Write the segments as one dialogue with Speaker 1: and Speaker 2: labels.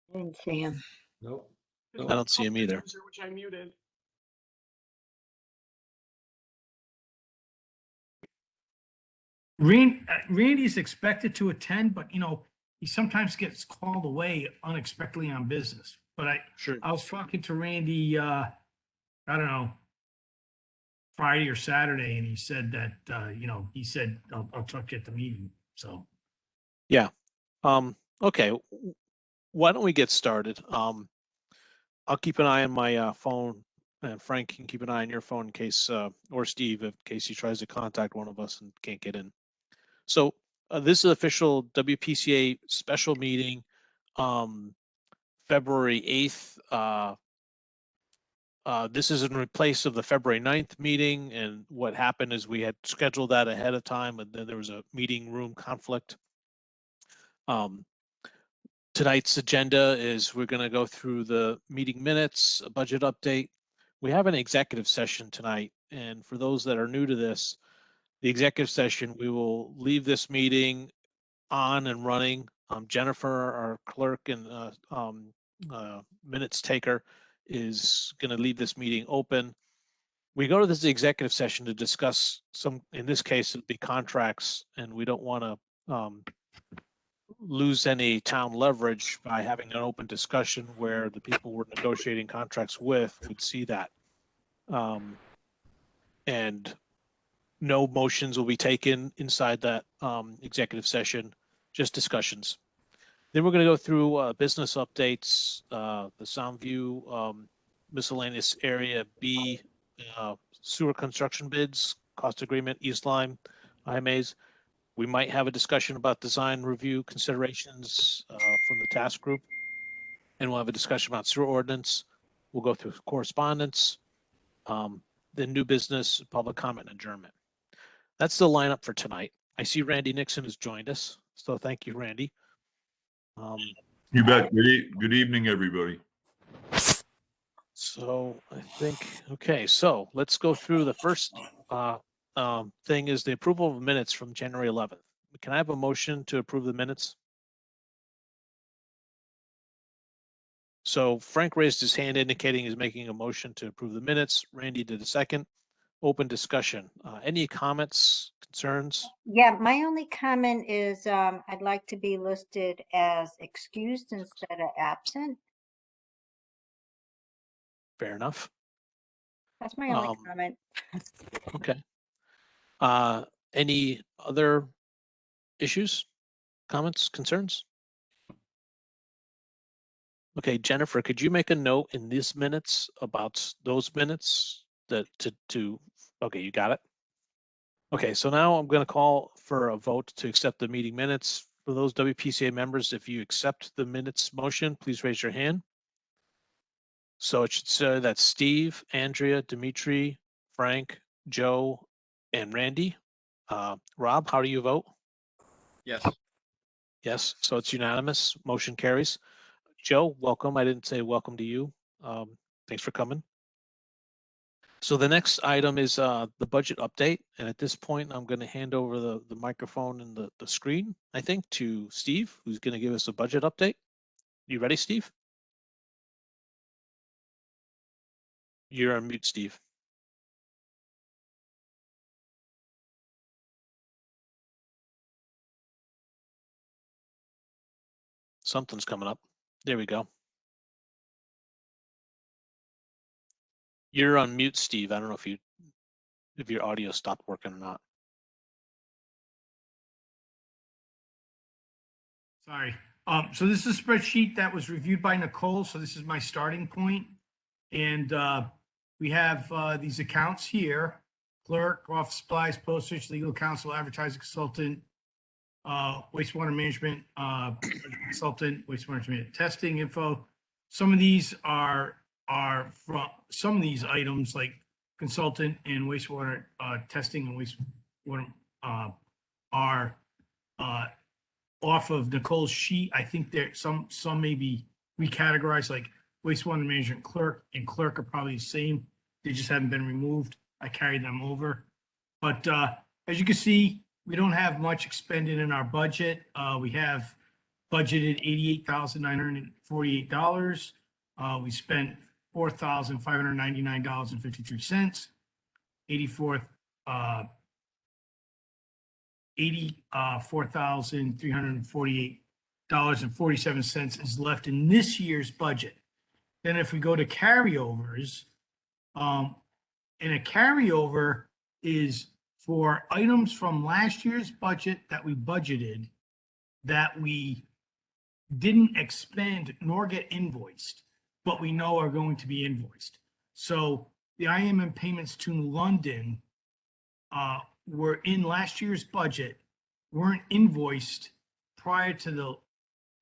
Speaker 1: I didn't see him.
Speaker 2: Nope.
Speaker 3: I don't see him either.
Speaker 4: Which I muted.
Speaker 5: Randy's expected to attend, but he sometimes gets called away unexpectedly on business. But I was talking to Randy, I don't know, Friday or Saturday, and he said that, he said, I'll talk to you at the meeting. So.
Speaker 3: Yeah. Okay. Why don't we get started? I'll keep an eye on my phone, and Frank can keep an eye on your phone in case, or Steve, in case he tries to contact one of us and can't get in. So this is an official WPCA special meeting, February 8th. This is in place of the February 9th meeting, and what happened is we had scheduled that ahead of time, and then there was a meeting room conflict. Tonight's agenda is we're going to go through the meeting minutes, a budget update. We have an executive session tonight, and for those that are new to this, the executive session, we will leave this meeting on and running. Jennifer, our clerk and minutes taker, is going to leave this meeting open. We go to this executive session to discuss some, in this case, it'd be contracts, and we don't want to lose any town leverage by having an open discussion where the people we're negotiating contracts with would see that. And no motions will be taken inside that executive session, just discussions. Then we're going to go through business updates, the Soundview miscellaneous area B, sewer construction bids, cost agreement, East Lyme, IMAs. We might have a discussion about design review considerations from the task group. And we'll have a discussion about sewer ordinance. We'll go through correspondence, then new business, public comment, and adjournment. That's the lineup for tonight. I see Randy Nixon has joined us. So thank you, Randy.
Speaker 6: You bet. Good evening, everybody.
Speaker 3: So I think, okay, so let's go through the first thing is the approval of minutes from January 11th. Can I have a motion to approve the minutes? So Frank raised his hand indicating he's making a motion to approve the minutes. Randy did a second. Open discussion. Any comments, concerns?
Speaker 1: Yeah, my only comment is I'd like to be listed as excused instead of absent.
Speaker 3: Fair enough.
Speaker 1: That's my only comment.
Speaker 3: Okay. Any other issues, comments, concerns? Okay, Jennifer, could you make a note in these minutes about those minutes that okay, you got it? Okay, so now I'm going to call for a vote to accept the meeting minutes. For those WPCA members, if you accept the minutes motion, please raise your hand. So it should say that Steve, Andrea, Dimitri, Frank, Joe, and Randy. Rob, how do you vote?
Speaker 2: Yes.
Speaker 3: Yes, so it's unanimous. Motion carries. Joe, welcome. I didn't say welcome to you. Thanks for coming. So the next item is the budget update. And at this point, I'm going to hand over the microphone and the screen, I think, to Steve, who's going to give us a budget update. You ready, Steve? You're on mute, Steve. Something's coming up. There we go. You're on mute, Steve. I don't know if your audio stopped working or not.
Speaker 5: Sorry. So this is a spreadsheet that was reviewed by Nicole. So this is my starting point. And we have these accounts here: clerk, office supplies, postage, legal counsel, advertising consultant, wastewater management consultant, wastewater management testing info. Some of these are from some of these items like consultant and wastewater testing and wastewater are off of Nicole's sheet. I think there some may be recategorized, like wastewater management clerk and clerk are probably the same. They just haven't been removed. I carried them over. But as you can see, we don't have much expended in our budget. We have budgeted $88,948. We spent $4,599.53. $84,348.47 is left in this year's budget. Then if we go to carryovers, and a carryover is for items from last year's budget that we budgeted that we didn't expend nor get invoiced, but we know are going to be invoiced. So the IMM payments to New London were in last year's budget, weren't invoiced prior to the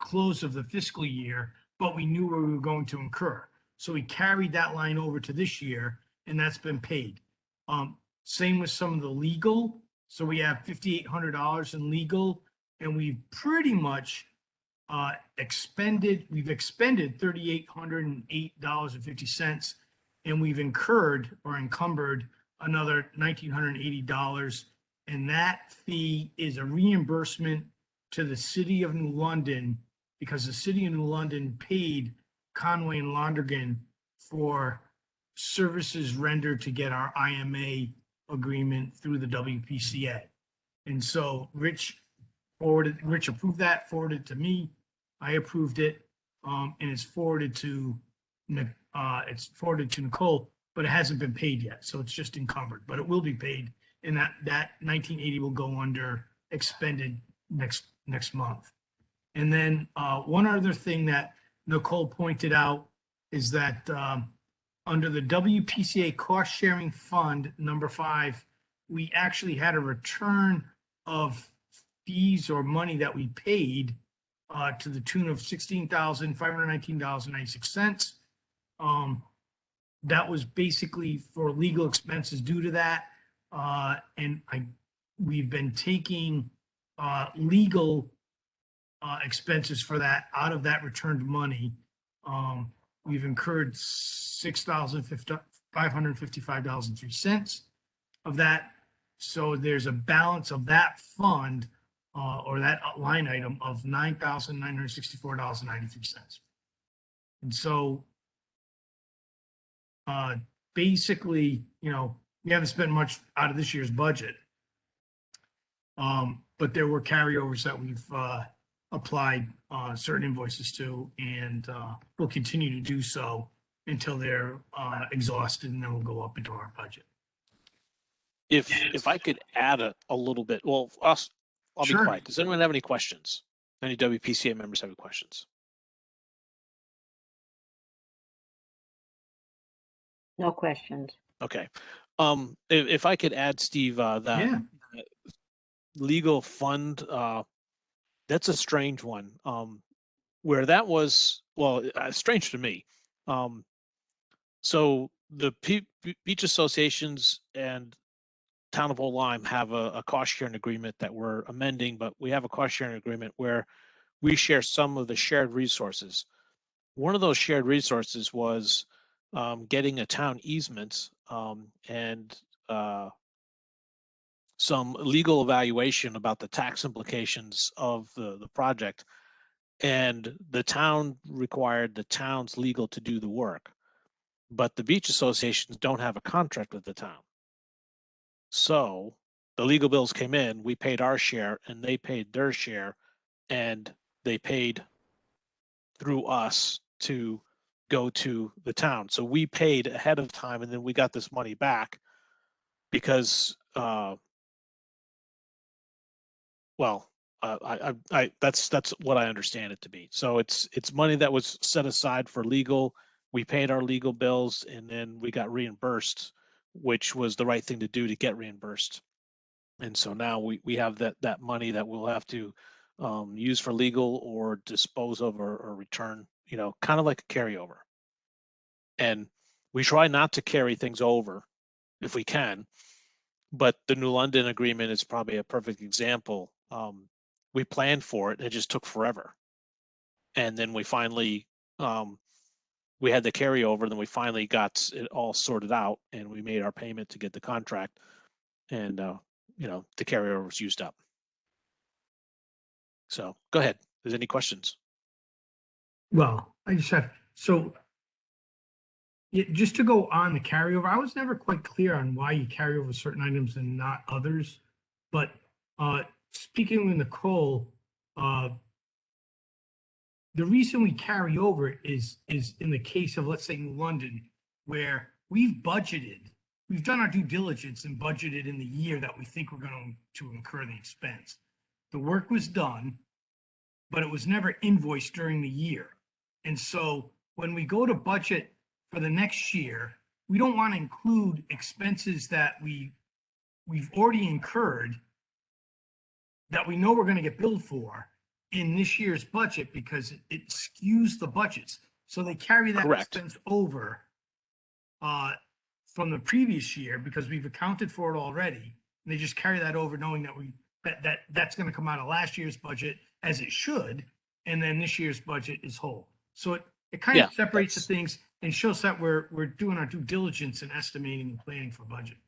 Speaker 5: close of the fiscal year, but we knew where we were going to incur. So we carried that line over to this year, and that's been paid. Same with some of the legal. So we have $5,800 in legal, and we've pretty much expended $3,808.50, and we've incurred or encumbered another $1,980. And that fee is a reimbursement to the city of New London, because the city of New London paid Conway and Lonergan for services rendered to get our IMA agreement through the WPCA. And so Rich approved that, forwarded it to me. I approved it, and it's forwarded to Nicole, but it hasn't been paid yet. So it's just encumbered, but it will be paid. And that 1980 will go under expended next month. And then one other thing that Nicole pointed out is that under the WPCA cost sharing fund number 5, we actually had a return of fees or money that we paid to the tune of $16,519.96. That was basically for legal expenses due to that. And we've been taking legal expenses for that out of that returned money. We've incurred $6,555.03 of that. So there's a balance of that fund or that line item of $9,964.93. And so basically, we haven't spent much out of this year's budget. But there were carryovers that we've applied certain invoices to, and we'll continue to do so until they're exhausted, and then we'll go up into our budget.
Speaker 3: If I could add a little bit, well, I'll
Speaker 5: Sure.
Speaker 3: be quiet. Does anyone have any questions? Any WPCA members have any questions?
Speaker 1: No questions.
Speaker 3: Okay. If I could add, Steve, that
Speaker 5: Yeah.
Speaker 3: legal fund, that's a strange one. Where that was, well, strange to me. So the beach associations and Town of Old Lyme have a cost sharing agreement that we're amending, but we have a cost sharing agreement where we share some of the shared resources. One of those shared resources was getting a town easement and some legal evaluation about the tax implications of the project. And the town required the town's legal to do the work, but the beach associations don't have a contract with the town. So the legal bills came in, we paid our share and they paid their share, and they paid through us to go to the town. So we paid ahead of time, and then we got this money back because that's what I understand it to be. So it's money that was set aside for legal. We paid our legal bills, and then we got reimbursed, which was the right thing to do to get reimbursed. And so now we have that money that we'll have to use for legal or dispose of or return, kind of like a carryover. And we try not to carry things over if we can, but the New London agreement is probably a perfect example. We planned for it, it just took forever. And then we finally, we had the carryover, then we finally got it all sorted out, and we made our payment to get the contract, and the carryover was used up. So go ahead. there's any questions.
Speaker 5: Well, I just have, so yeah, just to go on the carryover, I was never quite clear on why you carry over certain items and not others. But speaking with Nicole, the reason we carry over is in the case of, let's say, New London, where we've done our due diligence and budgeted in the year that we think we're going to incur the expense. The work was done, but it was never invoiced during the year. And so when we go to budget for the next year, we don't want to include expenses that we've already incurred that we know we're going to get billed for in this year's budget because it skews the budgets. So they carry that
Speaker 3: Correct.
Speaker 5: expense over from the previous year because we've accounted for it already. And they just carry that over knowing that that's going to come out of last year's budget as it should. And then this year's budget is whole. So it kind of separates the things and shows that we're doing our due diligence and estimating and planning for budget.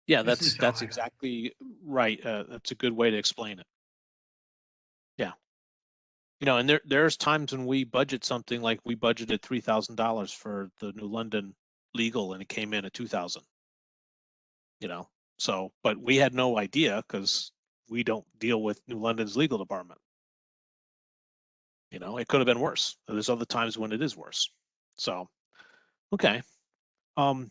Speaker 3: Yeah,
Speaker 5: That's at least how
Speaker 3: that's
Speaker 5: I got it.
Speaker 3: exactly right. That's a good way to explain it. Yeah. You know, and there's times when we budget something like we budgeted $3,000 for the New London legal and it came in at 2,000. You know, so, but we had no idea because we don't deal with New London's legal department. You know, it could have been worse. There's other times when it is worse. So, okay. Final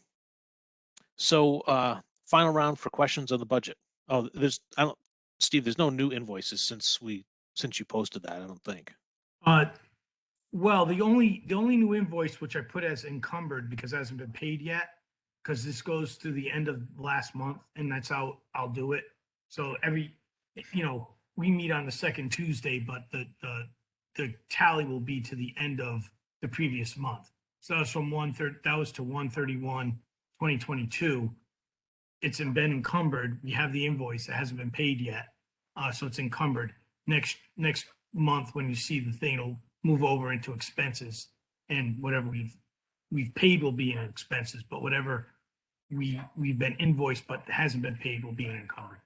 Speaker 3: round for questions on the budget. Oh, Steve, there's no new invoices since you posted that, I don't think.
Speaker 5: Well, the only new invoice, which I put as encumbered because it hasn't been paid yet, because this goes to the end of last month and that's how I'll do it. So we meet on the second Tuesday, but the tally will be to the end of the previous month. So that was from that was to 1/31/2022. It's been encumbered. We have the invoice. It hasn't been paid yet. So it's encumbered. Next month, when you see the thing, it'll move over into expenses, and whatever we've paid will be in expenses, but whatever we've been invoiced but hasn't been paid will be encumbered.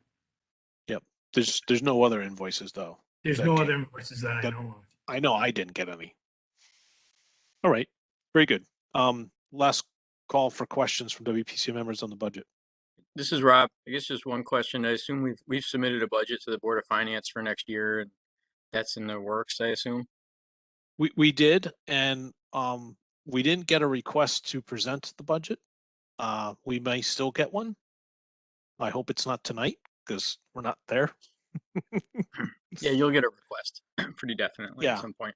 Speaker 3: Yep. There's no other invoices though.
Speaker 5: There's no other invoices that I know of.
Speaker 3: I know I didn't get any. All right. Very good. Last call for questions from WPC members on the budget.
Speaker 2: This is Rob. I guess just one question. I assume we've submitted a budget to the Board of Finance for next year, and that's in the works, I assume.
Speaker 3: We did, and we didn't get a request to present the budget. We may still get one. I hope it's not tonight because we're not there.
Speaker 2: Yeah, you'll get a request pretty definitely at some point.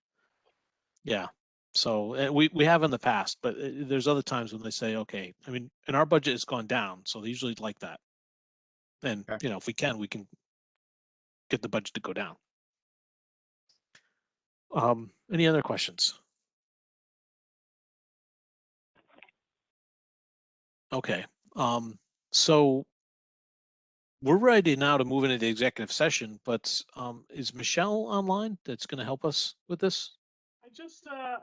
Speaker 3: Yeah. So we have in the past, but there's other times when they say, okay, I mean, and our budget has gone down, so they usually like that. And if we can get the budget to go down. Any other questions? Okay. So we're ready now to move into the executive session, but is Michelle online that's going to help us with this?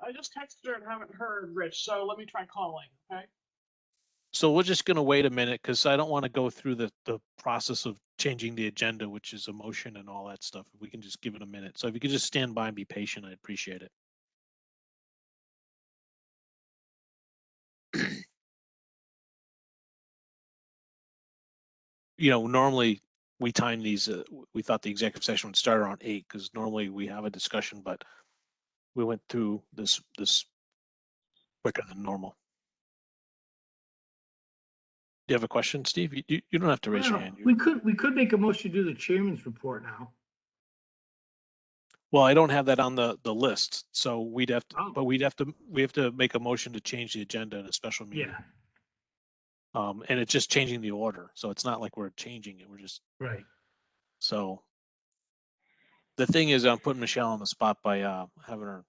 Speaker 4: I just texted her and haven't heard, Rich, so let me try calling, okay?
Speaker 3: So we're just going to wait a minute because I don't want to go through the process of changing the agenda, which is a motion and all that stuff. We can just give it a minute. So if you could just stand by and be patient, I'd appreciate it. Normally we time these, we thought the executive session would start around 8 because normally we have a discussion, but we went through this quicker than normal. Do you have a question, Steve? You don't have to raise your hand.
Speaker 5: We could make a motion to do the chairman's report now.
Speaker 3: Well, I don't have that on the list, so we'd have to, but we have to make a motion to change the agenda in a special meeting.
Speaker 5: Yeah.
Speaker 3: And it's just changing the order, so it's not like we're changing it. We're just
Speaker 5: right.
Speaker 3: So the thing is, I'm putting Michelle on the spot by having her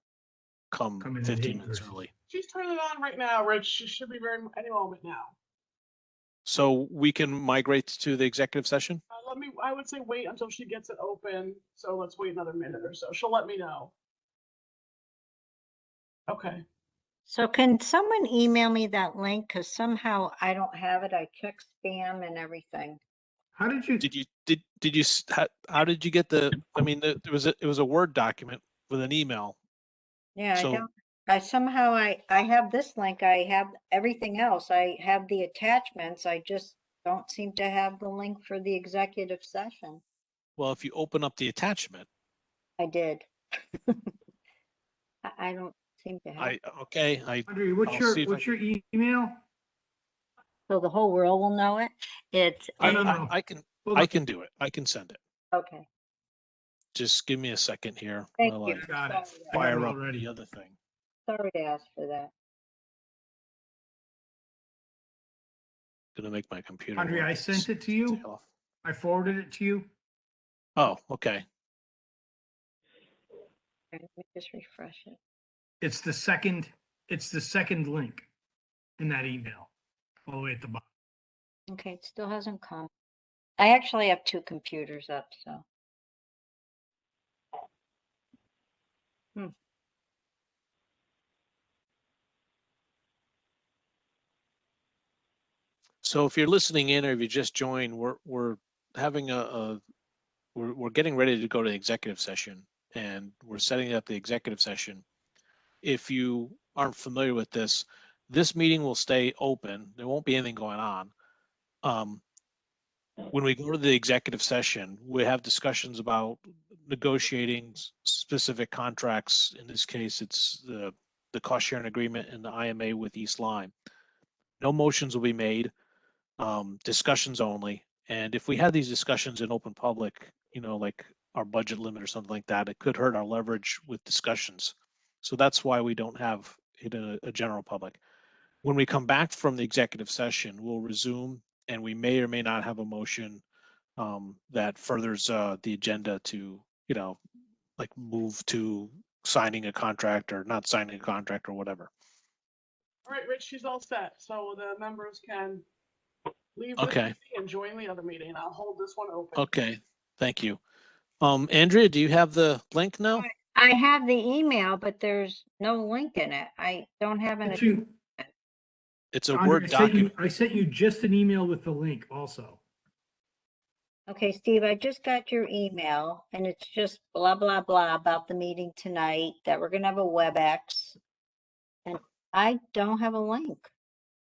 Speaker 3: come 15 minutes early.
Speaker 4: She's turning it on right now, Rich. She should be ready any moment now.
Speaker 3: So we can migrate to the executive session?
Speaker 4: I would say wait until she gets it open. So let's wait another minute or so. She'll let me know. Okay.
Speaker 1: So can someone email me that link? Because somehow I don't have it. I check spam and everything.
Speaker 5: How did you,
Speaker 3: how did you get I mean, it was a Word document with an email.
Speaker 1: Yeah,
Speaker 3: So-
Speaker 1: I somehow, I have this link, I have everything else. I have the attachments. I just don't seem to have the link for the executive session.
Speaker 3: Well, if you open up the attachment,
Speaker 1: I did. I don't seem to have.
Speaker 5: Andre,
Speaker 3: I'll see if I
Speaker 5: what's your email?
Speaker 1: So the whole world will know it? It's,
Speaker 5: No.
Speaker 3: I can
Speaker 5: Hold
Speaker 3: I
Speaker 5: on.
Speaker 3: can do it. I can send it.
Speaker 1: okay,
Speaker 3: Just give me a second here
Speaker 1: thank
Speaker 3: while
Speaker 1: you.
Speaker 3: I
Speaker 5: Got it. I got it
Speaker 3: fire up
Speaker 5: already.
Speaker 3: the other thing.
Speaker 1: Sorry to ask for that.
Speaker 3: Gonna make my computer.
Speaker 5: Andre,
Speaker 3: work.
Speaker 5: I sent it to you.
Speaker 3: Stay off.
Speaker 5: I forwarded it to you.
Speaker 3: Oh, okay.
Speaker 1: Let me just refresh it.
Speaker 5: It's the second link in that email, all the way at the bottom.
Speaker 1: Okay, it still hasn't come. I actually have two computers up, so.
Speaker 3: So if you're listening in or if you just joined, we're having we're getting ready to go to the executive session, and we're setting up the executive session. If you aren't familiar with this, this meeting will stay open. There won't be anything going on. When we go to the executive session, we have discussions about negotiating specific contracts. In this case, it's the cost sharing agreement and the IMA with East Lyme. No motions will be made, discussions only. And if we had these discussions in open public, like our budget limit or something like that, it could hurt our leverage with discussions. So that's why we don't have it in a general public. When we come back from the executive session, we'll resume, and we may or may not have a motion that furthers the agenda to, like move to signing a contract or not signing a contract or whatever.
Speaker 4: All right, Rich, she's all set. So the members can leave this
Speaker 3: Okay.
Speaker 4: meeting and join the other meeting. I'll hold this one open.
Speaker 3: Okay, thank you. Andrea, do you have the link now?
Speaker 1: I have the email, but there's no link in it. I don't have an.
Speaker 5: Did you-
Speaker 3: It's a
Speaker 5: Andre,
Speaker 3: Word document.
Speaker 5: I sent you just an email with the link also.
Speaker 1: Okay, Steve, I just got your email and it's just blah, blah, blah about the meeting tonight, that we're gonna have a WebEx. And I don't have a link.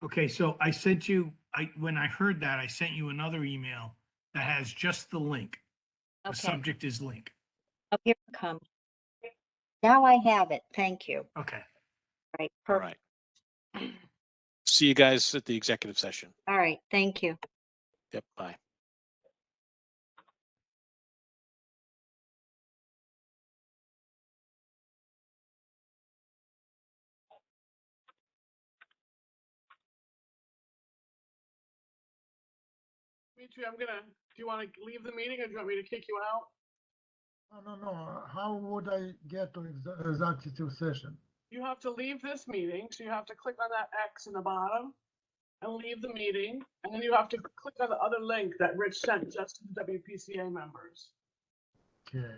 Speaker 5: Okay, so I sent you, when I heard that, I sent you another email that has just the link. The
Speaker 1: Okay,
Speaker 5: subject is link.
Speaker 1: oh, here it comes. Now I have it. Thank you.
Speaker 5: Okay.
Speaker 1: Right,
Speaker 3: All
Speaker 1: perfect.
Speaker 3: right. See you guys at the executive session.
Speaker 1: All right, thank you.
Speaker 3: Yep, bye.
Speaker 4: Dimitri, do you want to leave the meeting or do you want me to kick you out?
Speaker 7: No. How would I get to executive session?
Speaker 4: You have to leave this meeting, so you have to click on that X in the bottom and leave the meeting, and then you have to click on the other link that Rich sent just to the WPCA members.
Speaker 7: Okay.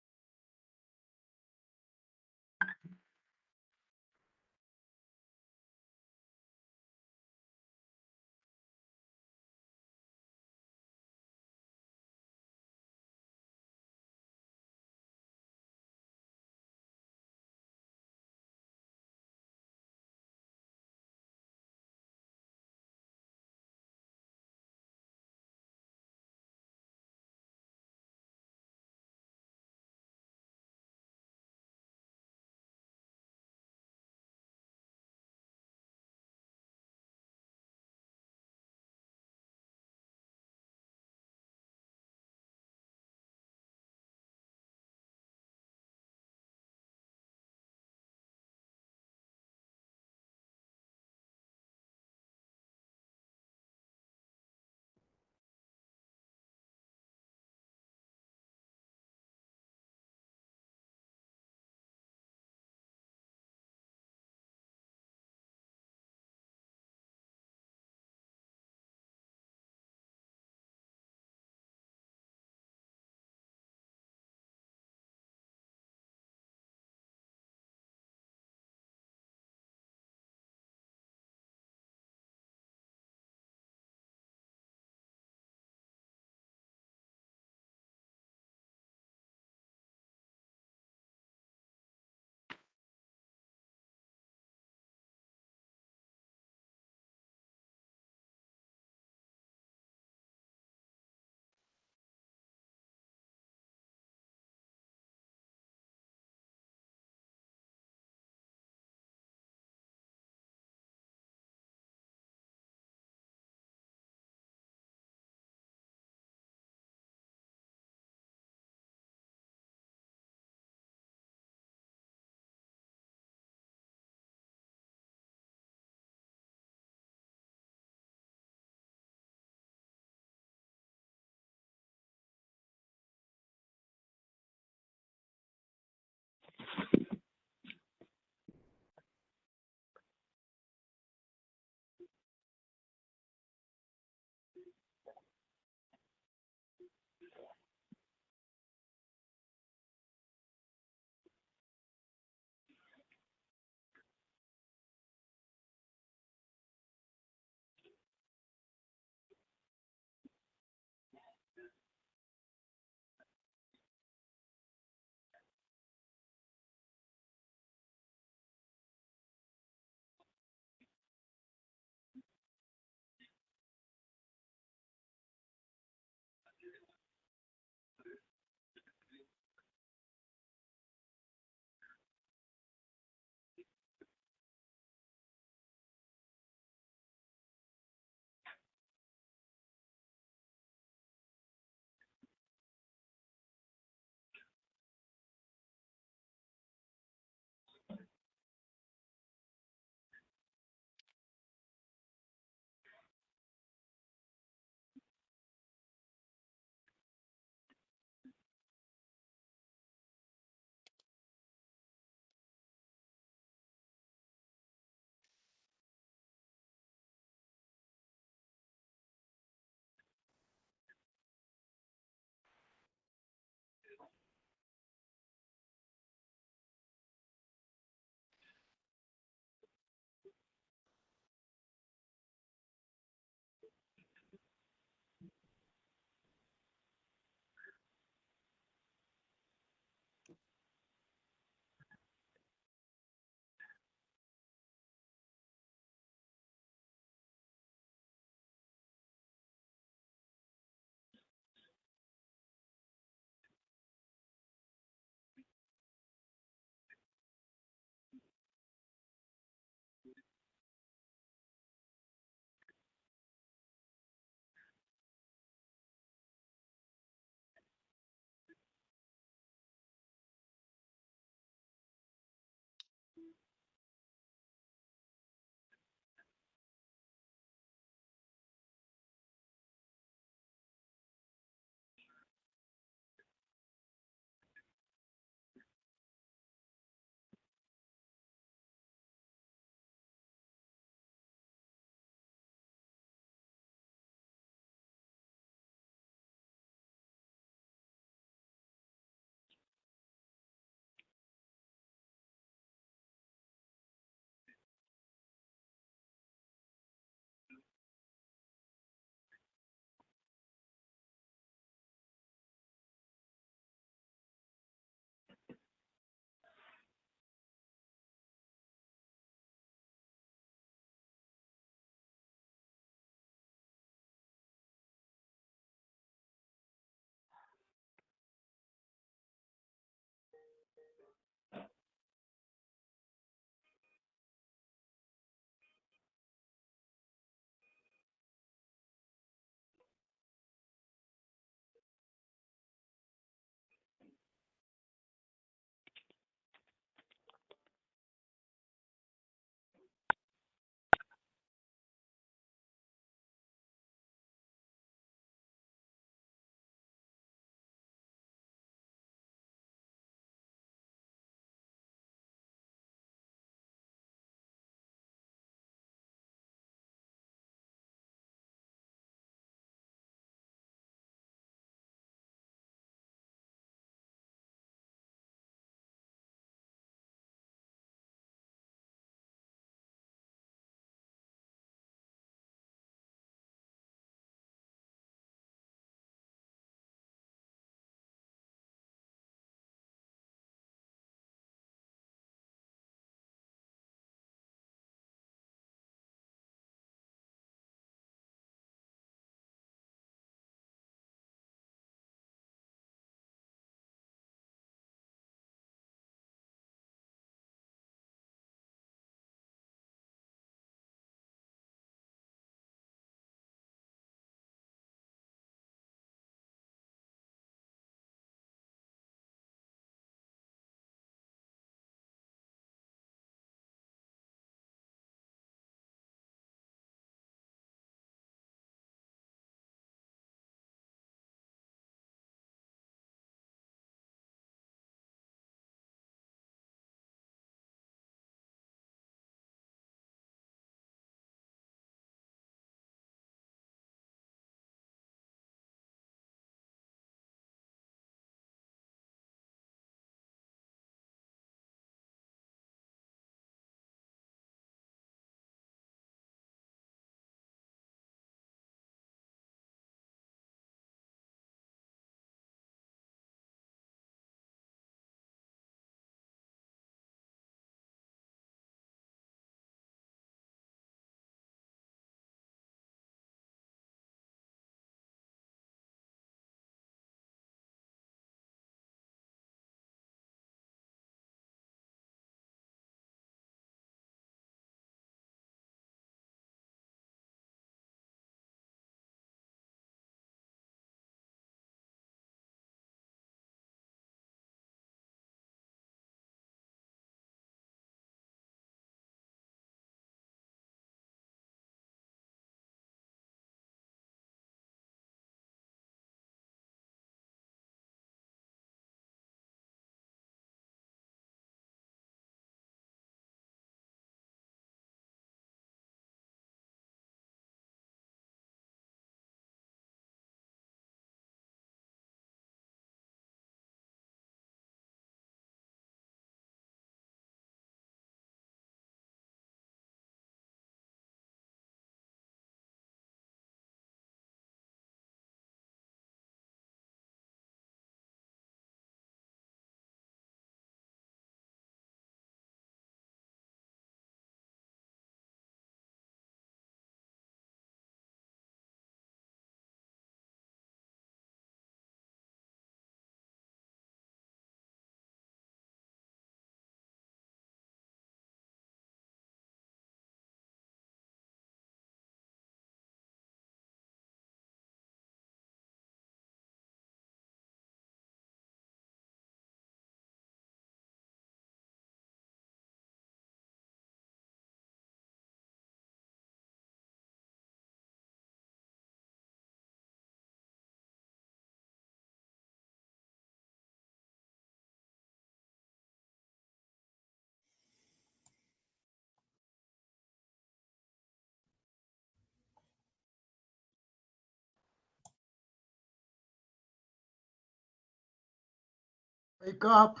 Speaker 7: Wake up.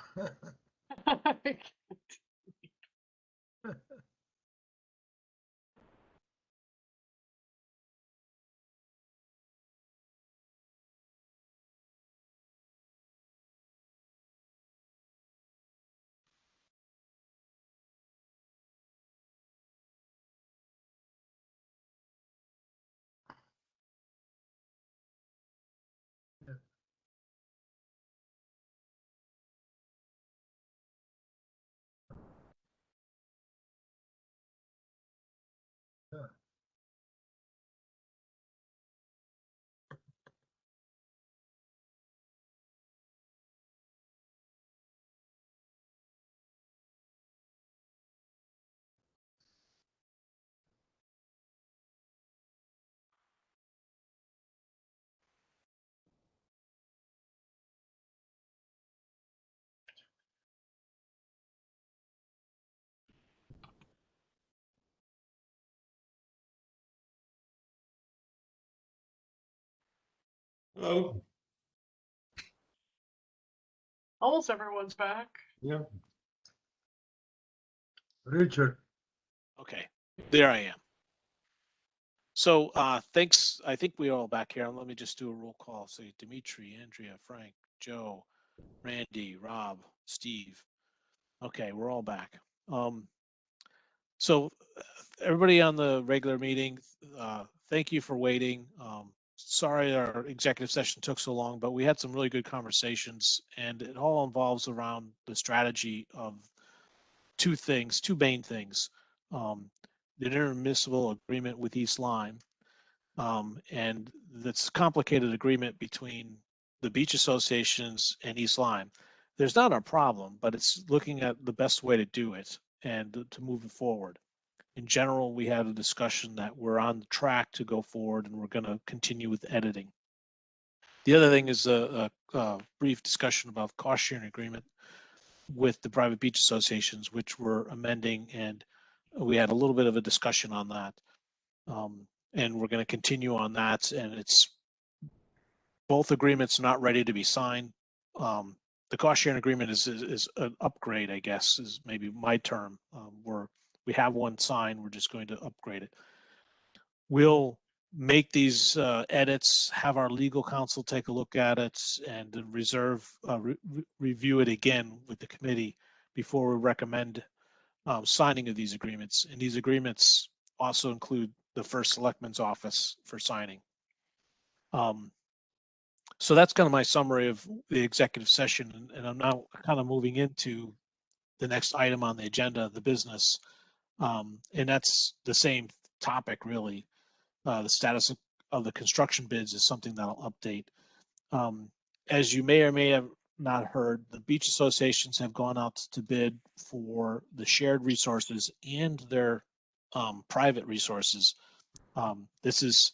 Speaker 6: Hello.
Speaker 4: Almost everyone's back.
Speaker 6: Yeah.
Speaker 7: Richard,
Speaker 3: Okay, there I am. So thanks. I think we're all back here. Let me just do a roll call. Say Dimitri, Andrea, Frank, Joe, Randy, Rob, Steve. Okay, we're all back. So everybody on the regular meeting, thank you for waiting. Sorry our executive session took so long, but we had some really good conversations, and it all involves around the strategy of two main things. The intermissible agreement with East Lyme, and this complicated agreement between the beach associations and East Lyme. There's not a problem, but it's looking at the best way to do it and to move it forward. In general, we had a discussion that we're on the track to go forward and we're going to continue with editing. The other thing is a brief discussion about the cost sharing agreement with the private beach associations, which we're amending, and we had a little bit of a discussion on that. And we're going to continue on that, and it's both agreements not ready to be signed. The cost sharing agreement is an upgrade, I guess, is maybe my term. We have one signed, we're just going to upgrade it. We'll make these edits, have our legal counsel take a look at it, and review it again with the committee before we recommend signing of these agreements. And these agreements also include the first selectman's office for signing. So that's kind of my summary of the executive session, and I'm now kind of moving into the next item on the agenda, the business, and that's the same topic really. The status of the construction bids is something that I'll update. As you may or may have not heard, the beach associations have gone out to bid for the shared resources and their private resources. This is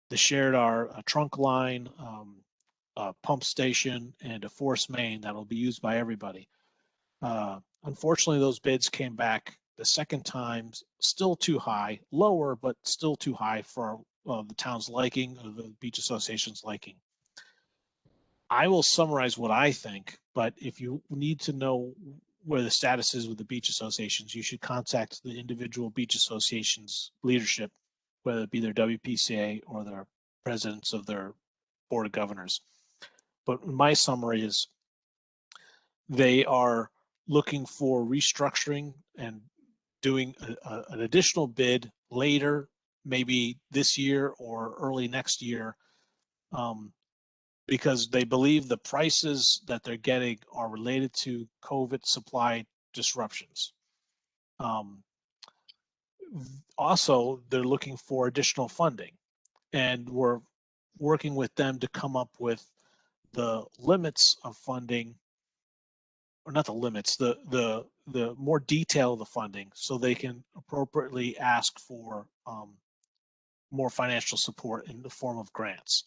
Speaker 3: the shared are a trunk line, a pump station, and a force main that'll be used by everybody. Unfortunately, those bids came back the second time, still too high, lower, but still too high for the town's liking, or the beach association's liking. I will summarize what I think, but if you need to know where the status is with the beach associations, you should contact the individual beach associations leadership, whether it be their WPCA or their presidents of their board of governors. But my summary is they are looking for restructuring and doing an additional bid later, maybe this year or early next year, because they believe the prices that they're getting are related to COVID supply disruptions. Also, they're looking for additional funding, and we're working with them to come up with the limits of funding, or not the limits, the more detail of the funding, so they can appropriately ask for more financial support in the form of grants.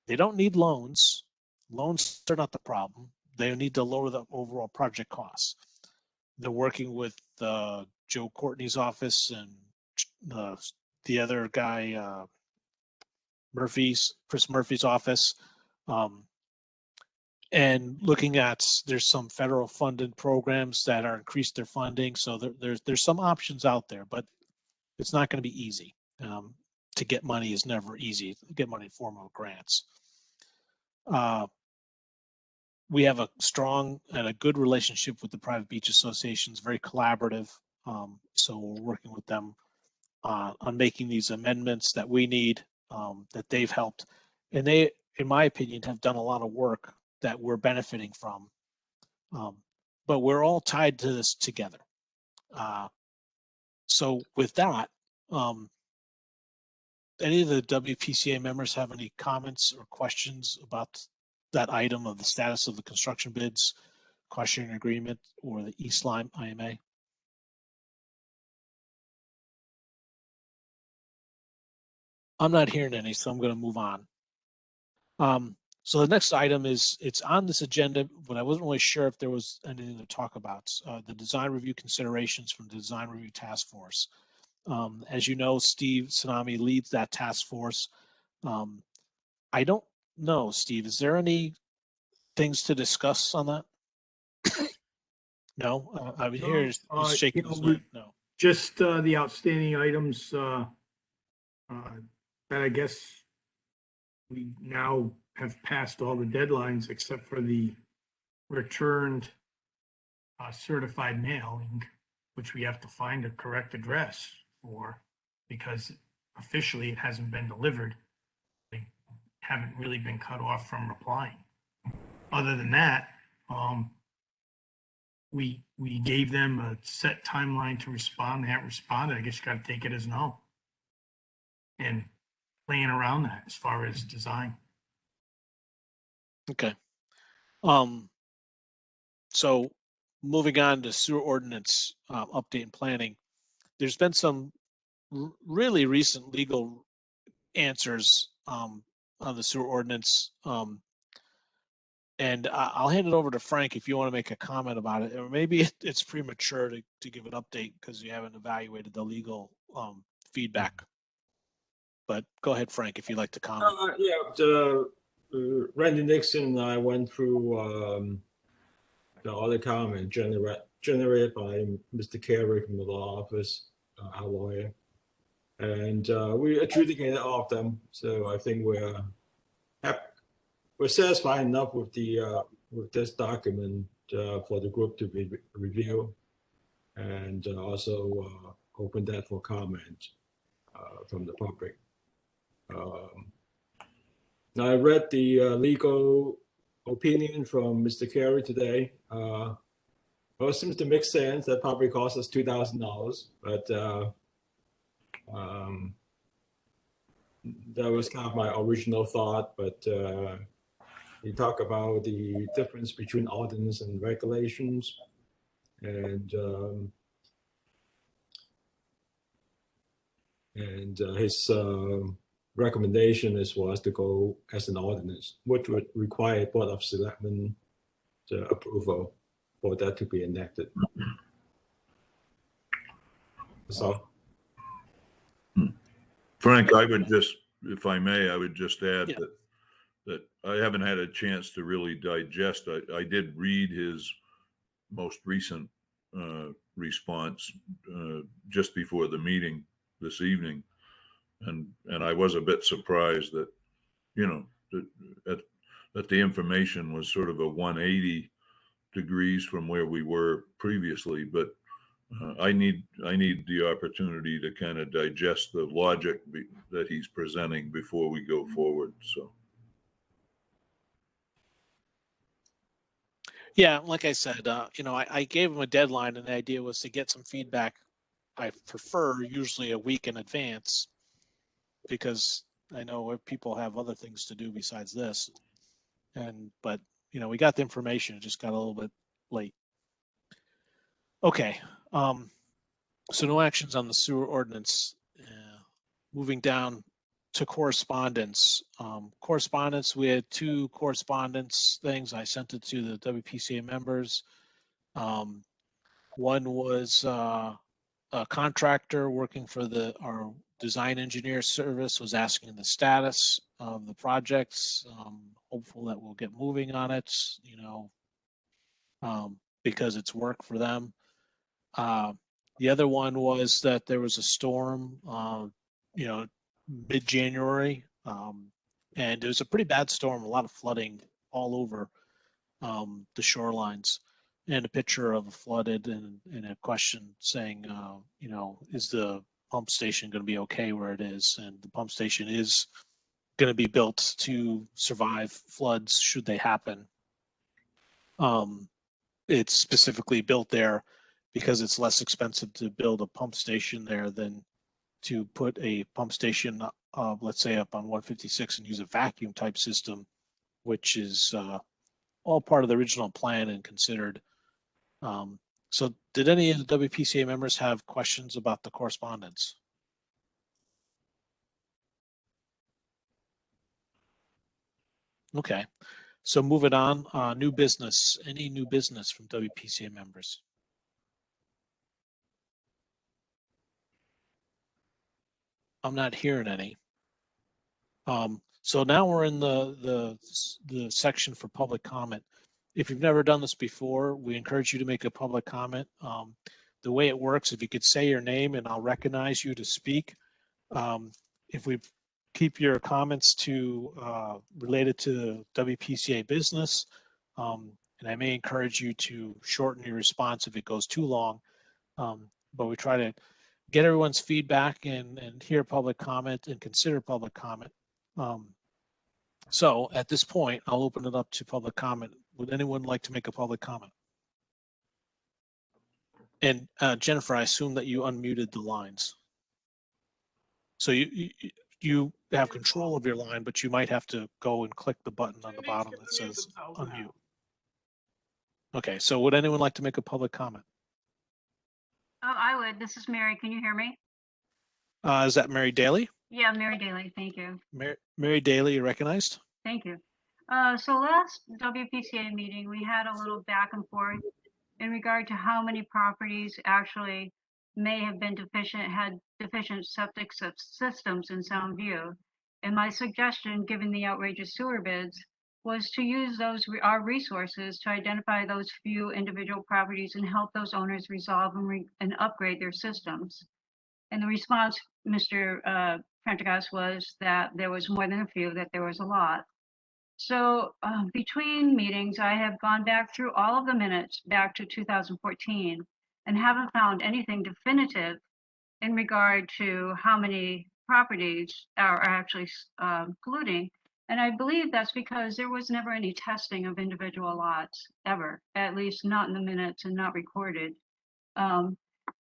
Speaker 3: They don't need loans. Loans are not the problem. They need to lower the overall project costs. They're working with Joe Courtney's office and the other guy, Chris Murphy's office. and looking at, there's some federal funded programs that are increased their funding. So there's some options out there, but it's not going to be easy. To get money is never easy. To get money in form of grants. We have a strong and a good relationship with the private beach associations, very collaborative. So we're working with them on making these amendments that we need, that they've helped. And they, in my opinion, have done a lot of work that we're benefiting from. But we're all tied to this together. So with that, any of the WPCA members have any comments or questions about that item of the status of the construction bids, cost sharing agreement, or the East Lyme IMA? I'm not hearing any, so I'm going to move on. So the next item is, it's on this agenda, but I wasn't really sure if there was anything to talk about. The design review considerations from the design review task force. As you know, Steve Tsunami leads that task force. I don't know, Steve, is there any things to discuss on that? No, I would hear he's shaking his head. No.
Speaker 5: Just the outstanding items that I guess we now have passed all the deadlines except for the returned certified mailing, which we have to find a correct address for, because officially it hasn't been delivered. They haven't really been cut off from replying. Other than that, we gave them a set timeline to respond. They haven't responded. I guess you got to take it as no. And playing around that as far as design.
Speaker 3: Okay. So moving on to sewer ordinance update and planning, there's been some really recent legal answers on the sewer ordinance. And I'll hand it over to Frank if you want to make a comment about it, or maybe it's premature to give an update because you haven't evaluated the legal feedback. But go ahead, Frank, if you'd like to comment.
Speaker 8: Randy Nixon and I went through the other comment generated by Mr. Carey from the law office, our lawyer, and we adjudicated all of them. So I think we're satisfied enough with the with this document for the group to be review, and also open that for comment from the public. Now I read the legal opinion from Mr. Carey today. Well, it seems to make sense. That probably cost us $2,000, but that was kind of my original thought. But he talked about the difference between ordinance and regulations, and his recommendation was to go as an ordinance, which would require Board of Selectmen approval for that to be enacted. So,
Speaker 6: Frank, I would just, if I may, I would just add that I haven't had a chance to really digest. I did read his most recent response just before the meeting this evening. And I was a bit surprised that, you know, that the information was sort of a 180 degrees from where we were previously. But I need the opportunity to kind of digest the logic that he's presenting before we go forward. So.
Speaker 3: Yeah, like I said, you know, I gave him a deadline, and the idea was to get some feedback. I prefer usually a week in advance, because I know people have other things to do besides this. But you know, we got the information, it just got a little bit late. Okay. So no actions on the sewer ordinance. Moving down to correspondence. Correspondence, we had 2 correspondence things. I sent it to the WPCA members. One was a contractor working for our design engineer service was asking the status of the projects. Hopeful that we'll get moving on it, because it's work for them. The other one was that there was a storm, mid-January, and it was a pretty bad storm, a lot of flooding all over the shorelines, and a picture of a flooded and a question saying, is the pump station going to be okay where it is? And the pump station is going to be built to survive floods should they happen. It's specifically built there because it's less expensive to build a pump station there than to put a pump station, let's say up on 156 and use a vacuum type system, which is all part of the original plan and considered. So did any of the WPCA members have questions about the correspondence? Okay, so moving on, new business. Any new business from WPCA members? I'm not hearing any. So now we're in the section for public comment. If you've never done this before, we encourage you to make a public comment. The way it works, if you could say your name and I'll recognize you to speak. If we keep your comments to related to WPCA business, and I may encourage you to shorten your response if it goes too long, but we try to get everyone's feedback and hear public comment and consider public comment. So at this point, I'll open it up to public comment. Would anyone like to make a public comment? And Jennifer, I assume that you unmuted the lines. So you have control of your line, but you might have to go and click the button on the bottom that says unmute. Okay, so would anyone like to make a public comment?
Speaker 9: Oh, I would. This is Mary. Can you hear me?
Speaker 3: Is that Mary Daly?
Speaker 9: Yeah, Mary Daly. Thank you.
Speaker 3: Mary Daly, you recognized?
Speaker 9: Thank you. So last WPCA meeting, we had a little back and forth in regard to how many properties actually may have been had deficient septic systems in Soundview. And my suggestion, given the outrageous sewer bids, was to use our resources to identify those few individual properties and help those owners resolve and upgrade their systems. And the response, Mr. Prendergast, was that there was more than a few, that there was a lot. So between meetings, I have gone back through all of the minutes back to 2014 and haven't found anything definitive in regard to how many properties are actually polluting. And I believe that's because there was never any testing of individual lots ever, at least not in the minutes and not recorded.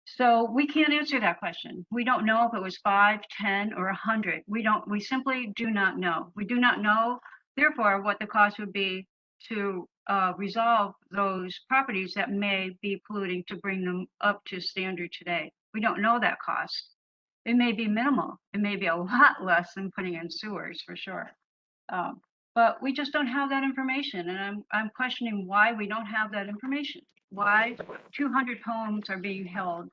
Speaker 9: So we can't answer that question. We don't know if it was 5, 10, or 100. We simply do not know. We do not know, therefore, what the cost would be to resolve those properties that may be polluting to bring them up to standard today. We don't know that cost. It may be minimal. It may be a lot less than putting in sewers for sure. But we just don't have that information. And I'm questioning why we don't have that information. Why 200 homes are being held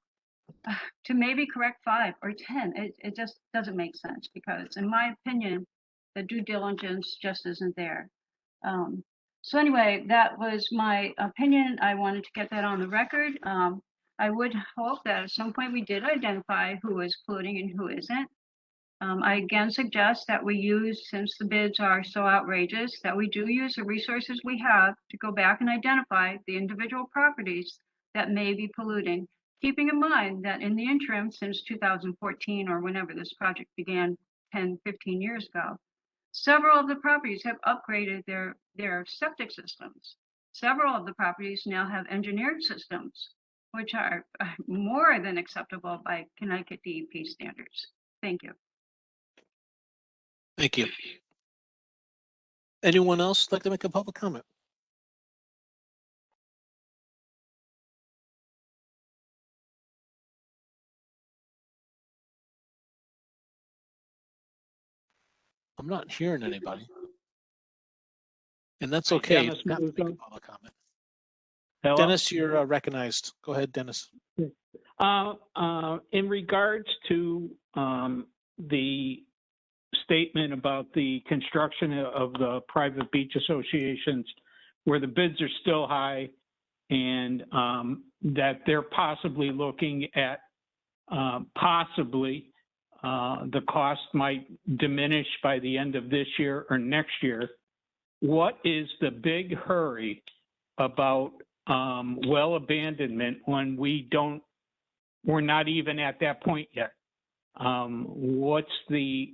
Speaker 9: to maybe correct 5 or 10. It just doesn't make sense because in my opinion, the due diligence just isn't there. So anyway, that was my opinion. I wanted to get that on the record. I would hope that at some point we did identify who is polluting and who isn't. I again suggest that we use, since the bids are so outrageous, that we do use the resources we have to go back and identify the individual properties that may be polluting, keeping in mind that in the interim, since 2014 or whenever this project began 10, 15 years ago, several of the properties have upgraded their septic systems. Several of the properties now have engineered systems, which are more than acceptable by Connecticut DEP standards. Thank you.
Speaker 3: Thank you. Anyone else like to make a public comment? I'm not hearing anybody. And that's okay. You don't have to make a public comment.
Speaker 10: Hello?
Speaker 3: Dennis, you're recognized. Go ahead, Dennis.
Speaker 10: In regards to the statement about the construction of the private beach associations, where the bids are still high and that they're possibly looking at the cost might diminish by the end of this year or next year. What is the big hurry about well abandonment when we're not even at that point yet? What's the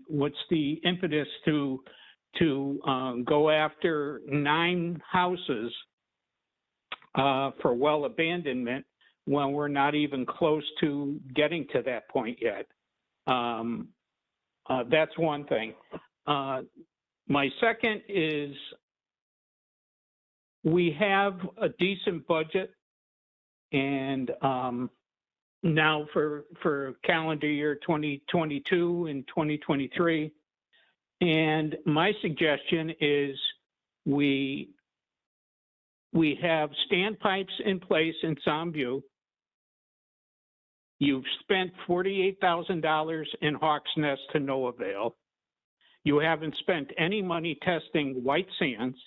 Speaker 10: impetus to go after 9 houses for well abandonment when we're not even close to getting to that point yet? That's one thing. My second is, we have a decent budget, and now for calendar year 2022 and 2023. And my suggestion is we have standpipes in place in Soundview. You've spent $48,000 in Hawks Nest to no avail. You haven't spent any money testing White Sands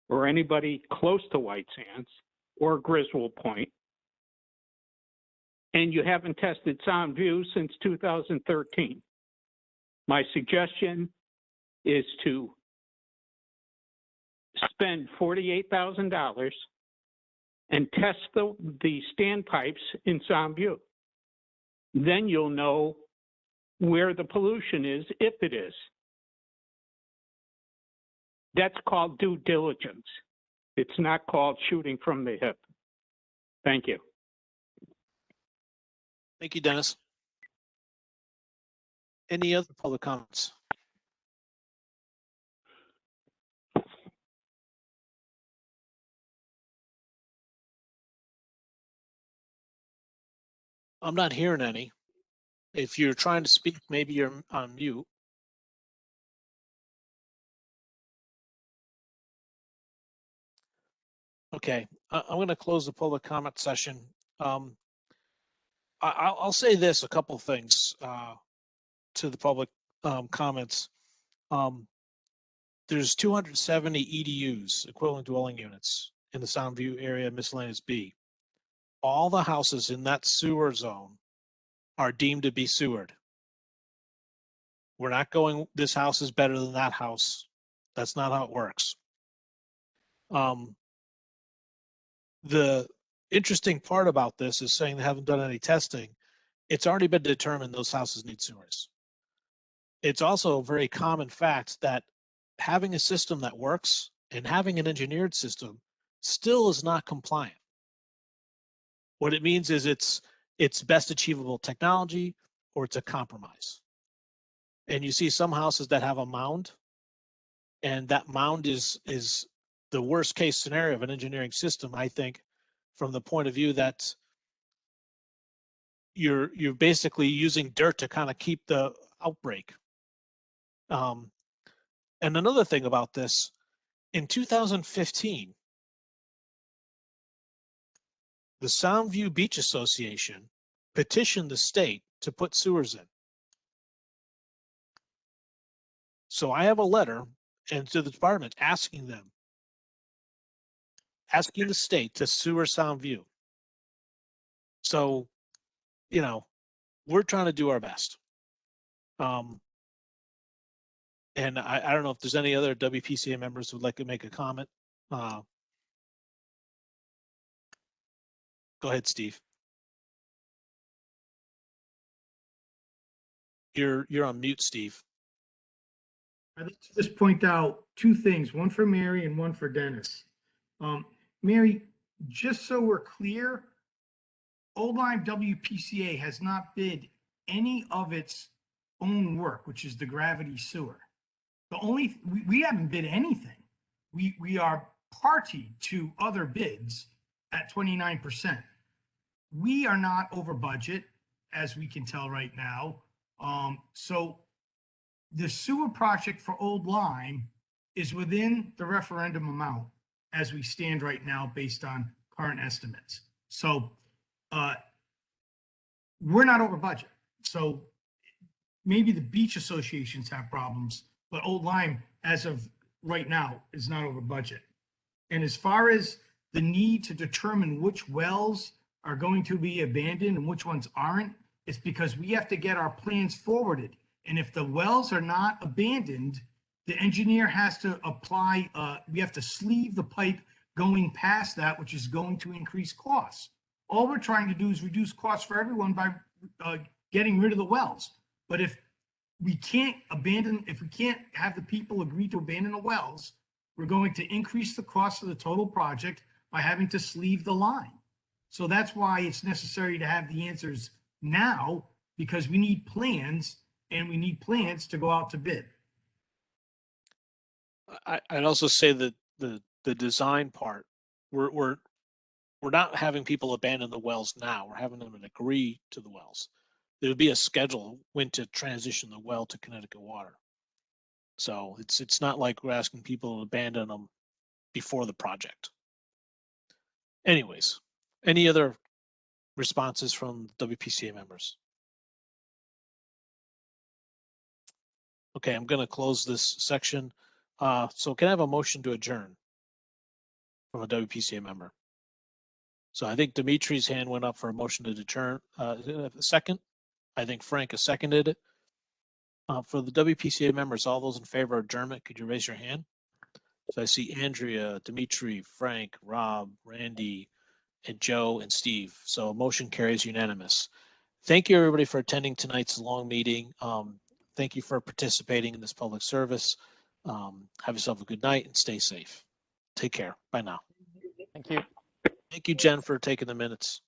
Speaker 10: or anybody close to White Sands or Griswold Point. And you haven't tested Soundview since 2013. My suggestion is to spend $48,000 and test the standpipes in Soundview. Then you'll know where the pollution is, if it is. That's called due diligence. It's not called shooting from the hip. Thank you.
Speaker 3: Thank you, Dennis. Any other public comments? I'm not hearing any. If you're trying to speak, maybe you're on mute. Okay, I'm going to close the public comment session. I'll say this, a couple things to the public comments. There's 270 EDUs, equivalent dwelling units, in the Soundview area miscellaneous B. All the houses in that sewer zone are deemed to be sewered. We're not going, this house is better than that house. That's not how it works. The interesting part about this is saying they haven't done any testing. It's already been determined those houses need sewers. It's also a very common fact that having a system that works and having an engineered system still is not compliant. What it means is it's best achievable technology, or it's a compromise. And you see some houses that have a mound, and that mound is the worst case scenario of an engineering system, I think, from the point of view that you're basically using dirt to kind of keep the outbreak. And another thing about this, in 2015, the Soundview Beach Association petitioned the state to put sewers in. So I have a letter and to the department asking the state to sewer Soundview. So, you know, we're trying to do our best. And I don't know if there's any other WPCA members who would like to make a comment. Go ahead, Steve. You're on mute, Steve.
Speaker 5: I'd like to just point out 2 things, one for Mary and one for Dennis. Mary, just so we're clear, Old Lyme WPCA has not bid any of its own work, which is the gravity sewer. We haven't bid anything. We are party to other bids at 29%. We are not over budget, as we can tell right now. So the sewer project for Old Lyme is within the referendum amount as we stand right now based on current estimates. So we're not over budget. So maybe the beach associations have problems, but Old Lyme, as of right now, is not over budget. And as far as the need to determine which wells are going to be abandoned and which ones aren't, it's because we have to get our plans forwarded. And if the wells are not abandoned, the engineer has to apply, we have to sleeve the pipe going past that, which is going to increase costs. All we're trying to do is reduce costs for everyone by getting rid of the wells. But if we can't have the people agree to abandon the wells, we're going to increase the cost of the total project by having to sleeve the line. So that's why it's necessary to have the answers now, because we need plans, and we need plans to go out to bid.
Speaker 3: I'd also say that the design part, we're not having people abandon the wells now. We're having them agree to the wells. There would be a schedule when to transition the well to Connecticut water. So it's not like we're asking people to abandon them before the project. Anyways, any other responses from WPCA members? Okay, I'm going to close this section. So can I have a motion to adjourn from a WPCA member? So I think Dimitri's hand went up for a motion to adjourn. A second? I think Frank has seconded it. For the WPCA members, all those in favor of adjournment, could you raise your hand? So I see Andrea, Dimitri, Frank, Rob, Randy, and Joe and Steve. So motion carries unanimous. Thank you, everybody, for attending tonight's long meeting. Thank you for participating in this public service. Have yourself a good night and stay safe. Take care. Bye now.
Speaker 2: Thank you.
Speaker 3: Thank you, Jen, for taking the minutes.